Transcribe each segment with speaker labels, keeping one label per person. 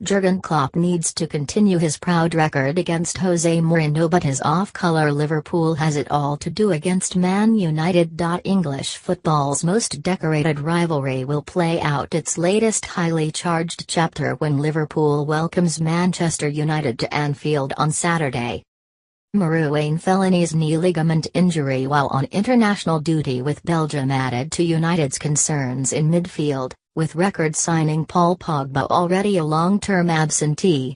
Speaker 1: Jurgen Klopp needs to continue his proud record against Jose Mourinho, but his off-colour Liverpool has it all to do against Man United. English football's most decorated rivalry will play out its latest highly charged chapter when Liverpool welcomes Manchester United to Anfield on Saturday. Mourinho Fellaini's knee ligament injury while on international duty with Belgium added to United's concerns in midfield, with record signing Paul Pogba already a long-term absentee.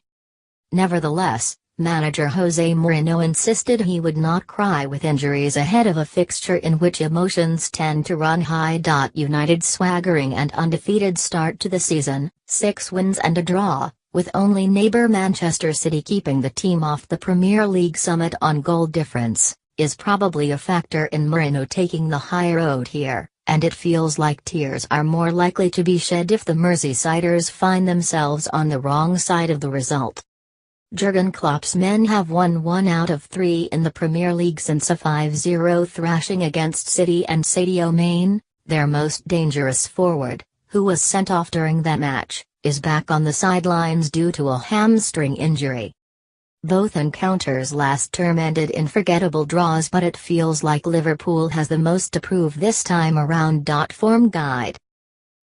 Speaker 1: Nevertheless, manager Jose Mourinho insisted he would not cry with injuries ahead of a fixture in which emotions tend to run high. United's swaggering and undefeated start to the season, 6 wins and a draw, with only neighbour Manchester City keeping the team off the Premier League summit on goal difference, is probably a factor in Mourinho taking the high road here, and it feels like tears are more likely to be shed if the Merseysiders find themselves on the wrong side of the result. Jurgen Klopp's men have won 1 out of 3 in the Premier League since a 5-0 thrashing against City, and Sadio Mane, their most dangerous forward, who was sent off during that match, is back on the sidelines due to a hamstring injury. Both encounters last term ended in forgettable draws, but it feels like Liverpool has the most to prove this time around. Form guide.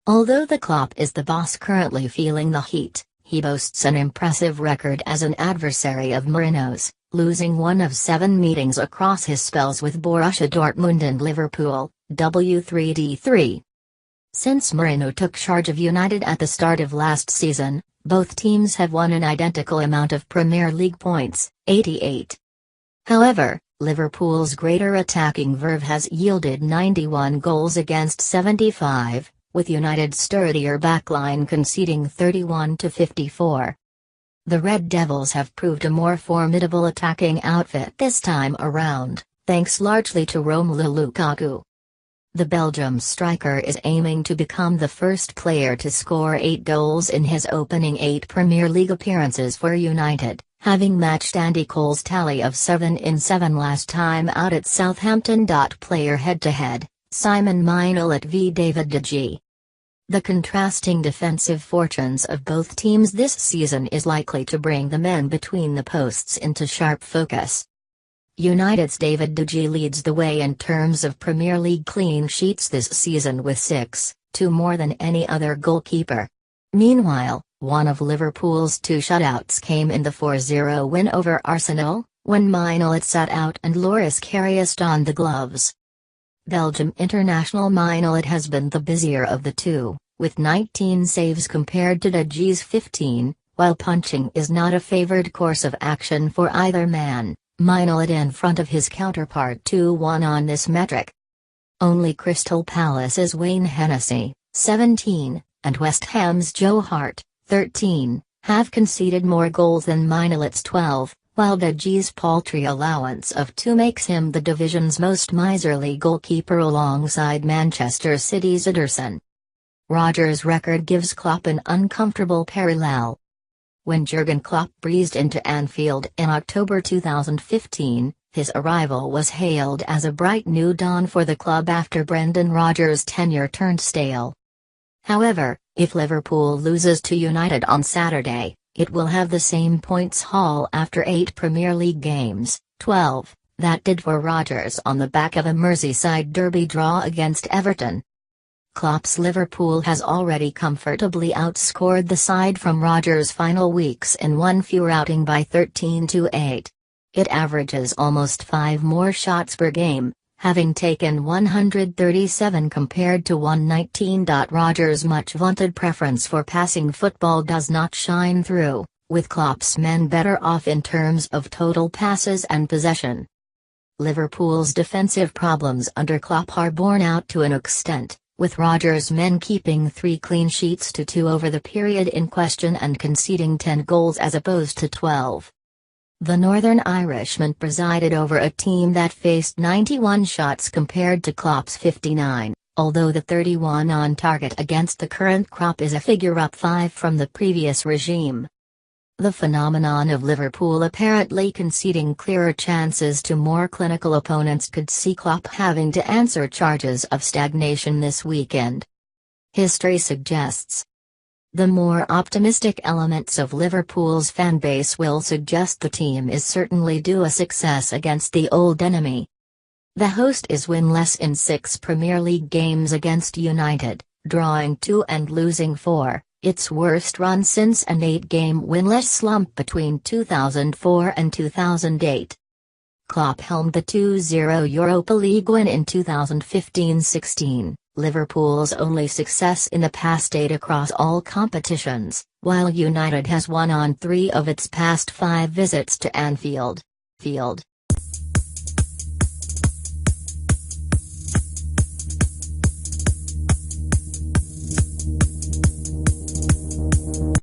Speaker 1: Although the Klopp is the boss currently feeling the heat, he boasts an impressive record as an adversary of Mourinho's, losing 1 of 7 meetings across his spells with Borussia Dortmund and Liverpool, W3D3. Since Mourinho took charge of United at the start of last season, both teams have won an identical amount of Premier League points, 88. However, Liverpool's greater attacking verve has yielded 91 goals against 75, with United's sturdier backline conceding 31 to 54. The Red Devils have proved a more formidable attacking outfit this time around, thanks largely to Romelu Lukaku. The Belgium striker is aiming to become the first player to score 8 goals in his opening 8 Premier League appearances for United, having matched Andy Cole's tally of 7 in 7 last time out at Southampton. Player head-to-head, Simon Mignolet v David De Gea. The contrasting defensive fortunes of both teams this season is likely to bring the men between the posts into sharp focus. United's David De Gea leads the way in terms of Premier League clean sheets this season with 6, 2 more than any other goalkeeper. Meanwhile, one of Liverpool's 2 shutouts came in the 4-0 win over Arsenal, when Mignolet sat out and Loris Karius donned the gloves. Belgium international Mignolet has been the busier of the two, with 19 saves compared to De Gea's 15, while punching is not a favoured course of action for either man. Mignolet in front of his counterpart 2-1 on this metric. Only Crystal Palace's Wayne Hennessy, 17, and West Ham's Joe Hart, 13, have conceded more goals than Mignolet's 12, while De Gea's paltry allowance of 2 makes him the division's most miserly goalkeeper alongside Manchester City's Ederson. Rodgers' record gives Klopp an uncomfortable parallel. When Jurgen Klopp breezed into Anfield in October 2015, his arrival was hailed as a bright new dawn for the club after Brendan Rodgers' tenure turned stale. However, if Liverpool loses to United on Saturday, it will have the same points haul after 8 Premier League games, 12, that did for Rodgers on the back of a Merseyside derby draw against Everton. Klopp's Liverpool has already comfortably outscored the side from Rodgers' final weeks in one fewer outing by 13-8. It averages almost 5 more shots per game, having taken 137 compared to 119. Rodgers' much vaunted preference for passing football does not shine through, with Klopp's men better off in terms of total passes and possession. Liverpool's defensive problems under Klopp are borne out to an extent, with Rodgers' men keeping 3 clean sheets to 2 over the period in question and conceding 10 goals as opposed to 12. The Northern Irishman presided over a team that faced 91 shots compared to Klopp's 59, although the 31 on target against the current crop is a figure up 5 from the previous regime. The phenomenon of Liverpool apparently conceding clearer chances to more clinical opponents could see Klopp having to answer charges of stagnation this weekend. History suggests. The more optimistic elements of Liverpool's fanbase will suggest the team is certainly due a success against the old enemy. The host is winless in 6 Premier League games against United, drawing 2 and losing 4, its worst run since an 8-game winless slump between 2004 and 2008. Klopp helmed the 2-0 Europa League win in 2015-16, Liverpool's only success in the past 8 across all competitions, while United has won on 3 of its past 5 visits to Anfield.